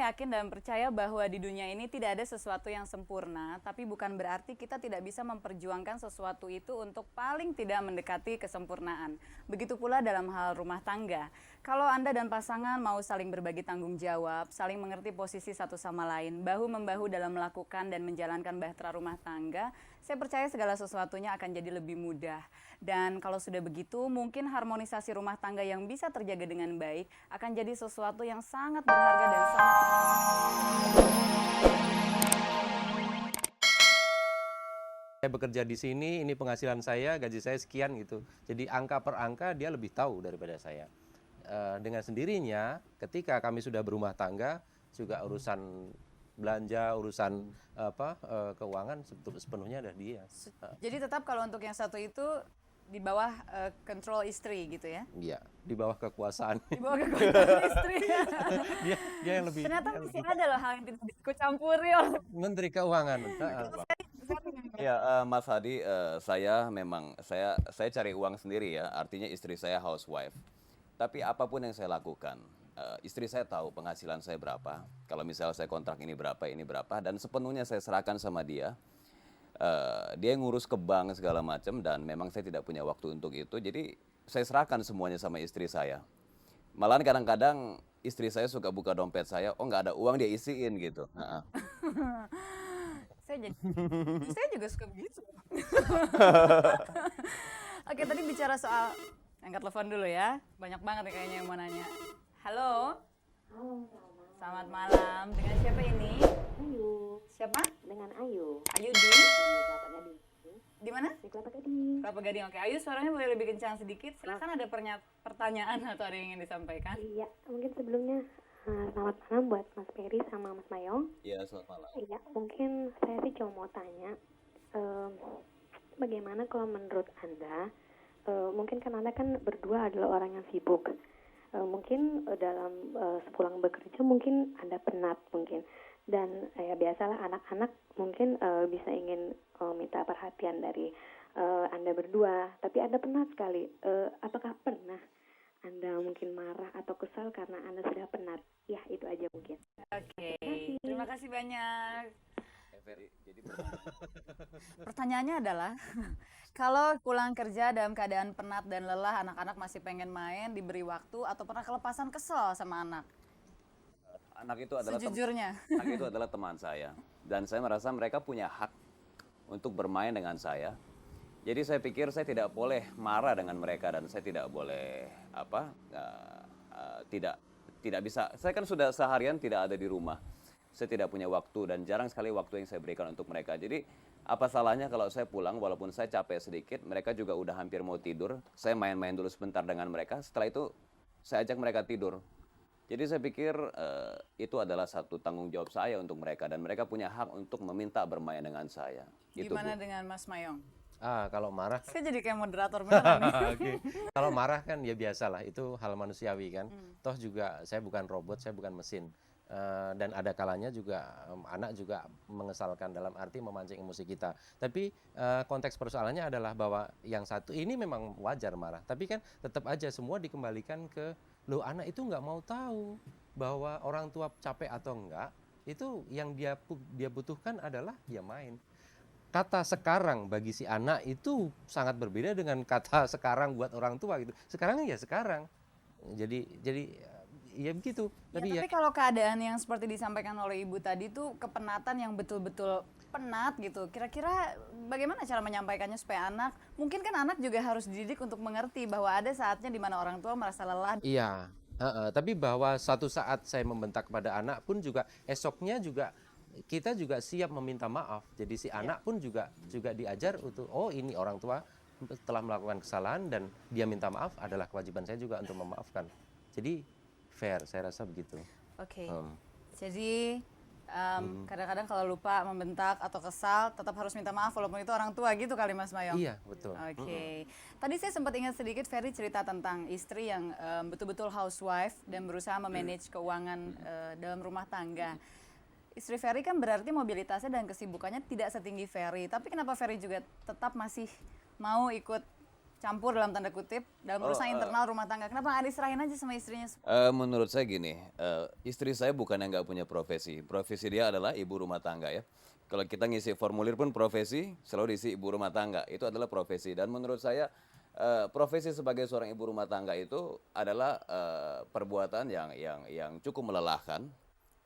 yakin dan percaya bahwa di dunia ini tidak ada sesuatu yang sempurna, tapi bukan berarti kita tidak bisa memperjuangkan sesuatu itu untuk paling tidak mendekati kesempurnaan. Begitu pula dalam hal rumah tangga. Kalau Anda dan pasangan mau saling berbagi tanggung jawab, saling mengerti posisi satu sama lain, bahu-membahu dalam melakukan dan menjalankan bahtera rumah tangga, saya percaya segala sesuatunya akan jadi lebih mudah. Dan kalau sudah begitu, mungkin harmonisasi rumah tangga yang bisa terjaga dengan baik akan jadi sesuatu yang sangat berharga dan sangat... Saya bekerja di sini, ini penghasilan saya, gaji saya sekian gitu. Jadi angka per angka dia lebih tahu daripada saya. Dengan sendirinya, ketika kami sudah berumah tangga, juga urusan belanja, urusan keuangan sepenuhnya ada dia. Jadi tetap kalau untuk yang satu itu di bawah kontrol istri gitu ya? Iya, di bawah kekuasaan. Di bawah kekuasaan istri. dia yang lebih. Ternyata masih ada loh hal yang tidak ikut campuri oleh Menteri Keuangan. Ya, Mas Hadi, saya cari uang sendiri ya. Artinya istri saya housewife. Tapi apapun yang saya lakukan, istri saya tahu penghasilan saya berapa. Kalau misalnya saya kontrak ini berapa, dan sepenuhnya saya serahkan sama dia. Dia ngurus ke bank segala macam, dan memang saya tidak punya waktu untuk itu. Jadi saya serahkan semuanya sama istri saya. Malahan kadang-kadang istri saya suka buka dompet saya, oh nggak ada uang dia isiin gitu. Saya juga suka begitu. Oke, tadi bicara soal angkat telepon dulu ya. Banyak banget nih kayaknya yang mau nanya. Halo. Halo, Selamat malam. Dengan siapa ini? Ayu. Siapa? Dengan Ayu. Ayu Di Kelapa Gading. di mana? Di Kelapa Gading. Kelapa Gading. Oke, Ayu suaranya boleh lebih kencang sedikit. Silakan ada pertanyaan atau ada yang ingin disampaikan. Iya, mungkin sebelumnya selamat malam buat Mas Peri sama Mas Mayong. Iya, selamat malam. Iya, mungkin saya sih cuma mau tanya, bagaimana kalau menurut Anda, mungkin kan Anda kan berdua adalah orang yang sibuk. Mungkin dalam sepulang bekerja mungkin Anda penat mungkin. Dan ya biasalah anak-anak mungkin bisa ingin minta perhatian dari Anda berdua, tapi Anda penat sekali. Apakah pernah Anda mungkin marah atau kesal karena Anda sudah penat? Ya, itu aja mungkin. Oke, terima kasih banyak. Jadi Pertanyaannya adalah, kalau pulang kerja dalam keadaan penat dan lelah, anak-anak masih pengen main, diberi waktu, atau pernah kelepasan kesel sama anak? anak itu adalah Sejujurnya. anak itu adalah teman saya, dan saya merasa mereka punya hak untuk bermain dengan saya. Jadi saya pikir saya tidak boleh marah dengan mereka, dan saya tidak boleh tidak bisa. Saya kan sudah seharian tidak ada di rumah. Saya tidak punya waktu, dan jarang sekali waktu yang saya berikan untuk mereka. Jadi apa salahnya kalau saya pulang walaupun saya capek sedikit, mereka juga udah hampir mau tidur, saya main-main dulu sebentar dengan mereka, setelah itu saya ajak mereka tidur. Jadi saya pikir itu adalah satu tanggung jawab saya untuk mereka, dan mereka punya hak untuk meminta bermain dengan saya. Itu, Gimana Bu. dengan Mas Mayong? Kalau marah, Saya jadi kayak moderator beneran nih. oke. Kalau marah kan ya biasalah, itu hal manusiawi kan. Toh juga saya bukan robot, saya bukan mesin. Dan ada kalanya juga anak juga mengesalkan dalam arti memancing emosi kita. Tapi konteks persoalannya adalah bahwa yang satu ini memang wajar marah. Tapi kan tetap aja semua dikembalikan ke, loh anak itu nggak mau tahu bahwa orang tua capek atau enggak. Itu yang dia butuhkan adalah dia main. Kata sekarang bagi si anak itu sangat berbeda dengan kata sekarang buat orang tua gitu. Sekarang ya sekarang. Jadi ya begitu. Tapi kalau keadaan yang seperti disampaikan oleh Ibu tadi tuh kepenatan yang betul-betul penat gitu. Kira-kira bagaimana cara menyampaikannya supaya anak, mungkin kan anak juga harus dididik untuk mengerti bahwa ada saatnya di mana orang tua merasa lelah. Iya, tapi bahwa suatu saat saya membentak pada anak pun juga esoknya juga kita juga siap meminta maaf. Jadi si anak pun juga diajar untuk, oh ini orang tua telah melakukan kesalahan dan dia minta maaf, adalah kewajiban saya juga untuk memaafkan. Jadi fair, saya rasa begitu. Oke. Jadi kadang-kadang kalau lupa membentak atau kesal tetap harus minta maaf walaupun itu orang tua gitu kali Mas Mayong. Iya, betul. Oke. Tadi saya sempat ingat sedikit Ferry cerita tentang istri yang betul-betul housewife dan berusaha memanage keuangan dalam rumah tangga. Istri Ferry kan berarti mobilitasnya dan kesibukannya tidak setinggi Ferry. Tapi kenapa Ferry juga tetap masih mau ikut campur dalam tanda kutip dalam urusan internal rumah tangga? Kenapa nggak diserahin aja sama istrinya? Menurut saya gini, istri saya bukan yang nggak punya profesi. Profesi dia adalah ibu rumah tangga ya. Kalau kita ngisi formulir pun profesi, selalu diisi ibu rumah tangga. Itu adalah profesi. Dan menurut saya profesi sebagai seorang ibu rumah tangga itu adalah perbuatan yang cukup melelahkan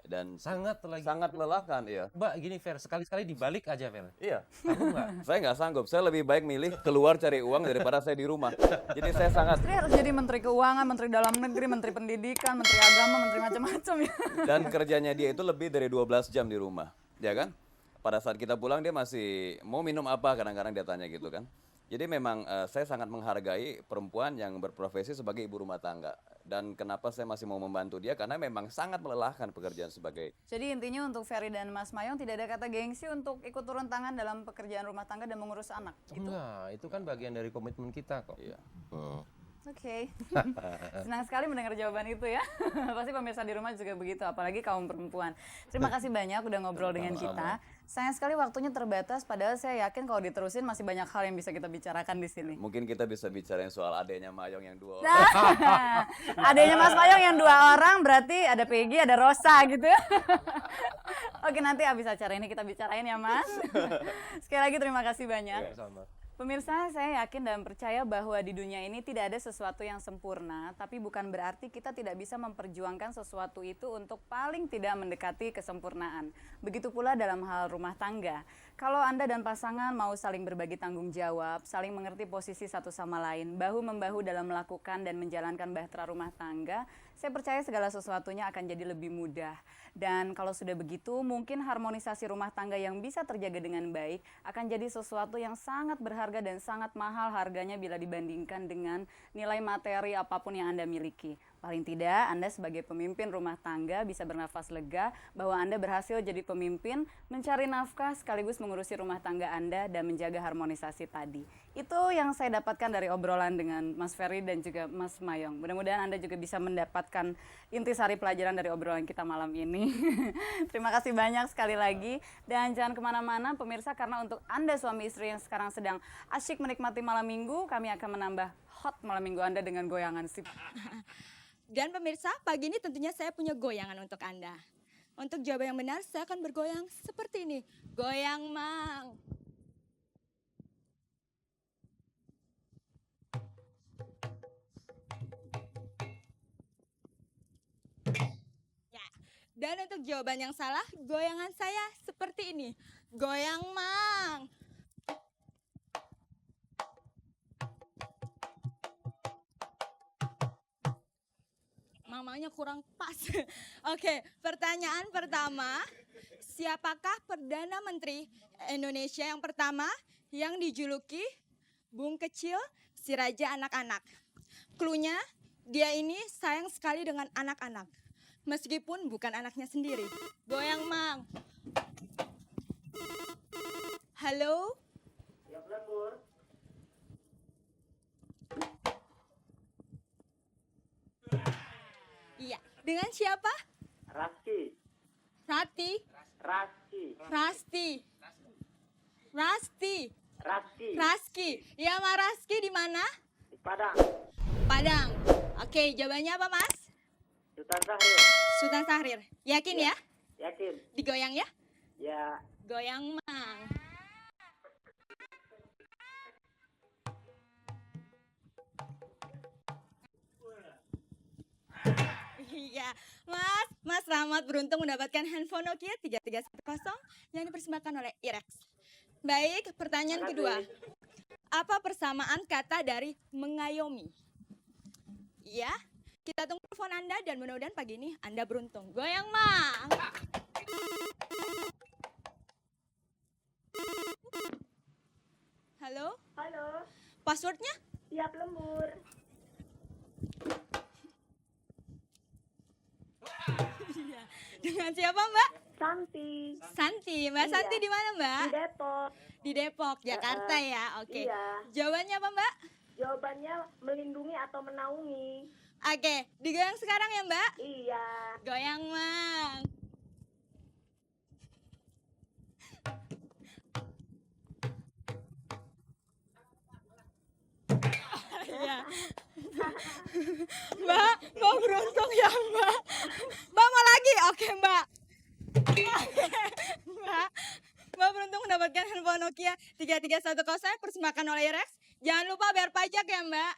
dan Sangat lagi. sangat melelahkan, ya. Mbak, gini Fer, sekali-sekali dibalik aja Fer. Iya. Aku nggak. Saya nggak sanggup. Saya lebih baik milih keluar cari uang daripada saya di rumah. Jadi saya sangat Istri harus jadi menteri keuangan, menteri dalam negeri, menteri pendidikan, menteri agama, menteri macam-macam ya. dan kerjanya dia itu lebih dari 12 jam di rumah, ya kan? Pada saat kita pulang dia masih mau minum apa, kadang-kadang dia tanya gitu kan. Jadi memang saya sangat menghargai perempuan yang berprofesi sebagai ibu rumah tangga. Dan kenapa saya masih mau membantu dia? Karena memang sangat melelahkan pekerjaan sebagai... Jadi intinya untuk Ferry dan Mas Mayong tidak ada kata gengsi untuk ikut turun tangan dalam pekerjaan rumah tangga dan mengurus anak. Gitu. Enggak, itu kan bagian dari komitmen kita kok. Iya. Oke. Senang sekali mendengar jawaban itu ya. Pasti pemirsa di rumah juga begitu, apalagi kaum perempuan. Terima kasih banyak udah ngobrol dengan kita. Sayang sekali waktunya terbatas, padahal saya yakin kalau diterusin masih banyak hal yang bisa kita bicarakan di sini. Mungkin kita bisa bicarain soal adanya Mayong yang 2 orang. Nah, adanya Mas Mayong yang 2 orang, berarti ada Peggy, ada Rosa gitu ya. Oke, nanti habis acara ini kita bicarain ya Mas. Sekali lagi terima kasih banyak. Sama. Pemirsa, saya yakin dan percaya bahwa di dunia ini tidak ada sesuatu yang sempurna, tapi bukan berarti kita tidak bisa memperjuangkan sesuatu itu untuk paling tidak mendekati kesempurnaan. Begitu pula dalam hal rumah tangga. Kalau Anda dan pasangan mau saling berbagi tanggung jawab, saling mengerti posisi satu sama lain, bahu-membahu dalam melakukan dan menjalankan bahtera rumah tangga, saya percaya segala sesuatunya akan jadi lebih mudah. Dan kalau sudah begitu, mungkin harmonisasi rumah tangga yang bisa terjaga dengan baik akan jadi sesuatu yang sangat berharga dan sangat mahal harganya bila dibandingkan dengan nilai materi apapun yang Anda miliki. Paling tidak, Anda sebagai pemimpin rumah tangga bisa bernafas lega bahwa Anda berhasil jadi pemimpin, mencari nafkah sekaligus mengurusi rumah tangga Anda dan menjaga harmonisasi tadi. Itu yang saya dapatkan dari obrolan dengan Mas Ferry dan juga Mas Mayong. Mudah-mudahan Anda juga bisa mendapatkan intisari pelajaran dari obrolan kita malam ini. Terima kasih banyak sekali lagi. Dan jangan kemana-mana pemirsa, karena untuk Anda suami istri yang sekarang sedang asyik menikmati malam minggu, kami akan menambah hot malam minggu Anda dengan goyangan sip. Dan pemirsa, pagi ini tentunya saya punya goyangan untuk Anda. Untuk jawaban yang benar, saya akan bergoyang seperti ini. Goyang, Mang. Ya. Dan untuk jawaban yang salah, goyangan saya seperti ini. Goyang, Mang. Mamanya kurang pas. Oke, pertanyaan pertama. Siapakah Perdana Menteri Indonesia yang pertama yang dijuluki Bung Kecil si Raja Anak-anak? Cluenya, dia ini sayang sekali dengan anak-anak. Meskipun bukan anaknya sendiri. Goyang, Mang. Halo? Iya, dengan siapa? Raski, Rati? Raski, Rasti. Rasti. Raski, Raski. Ya, Mas Raski di mana? di Padang, Padang. Oke, jawabannya apa, Mas? Sultan Syahrir, Sultan Syahrir. Yakin ya? yakin? Digoyang ya? Ya, Goyang, Mang. Iya, Mas Rahmat beruntung mendapatkan handphone Nokia 3310 yang dipersembahkan oleh Irex. Baik, pertanyaan kedua. Apa persamaan kata dari mengayomi? Iya, kita tunggu telepon Anda dan mudah-mudahan pagi ini Anda beruntung. Goyang, Mang. Halo, Halo, passwordnya? siap lembur. Iya. Dengan siapa, Mbak? Santi, Santi. Mbak Iya. Santi di mana, Mbak? di Depok. Di Depok, Jakarta ya. Oke. Iya. Jawabannya apa, Mbak? Jawabannya melindungi atau menaungi. Oke, digoyang sekarang ya, Mbak? Iya. Goyang, Mang. Mbak beruntung ya Mbak. Mbak mau lagi? Oke Mbak. Mbak beruntung mendapatkan handphone Nokia 3310 persembahkan oleh Rex. Jangan lupa bayar pajak ya Mbak.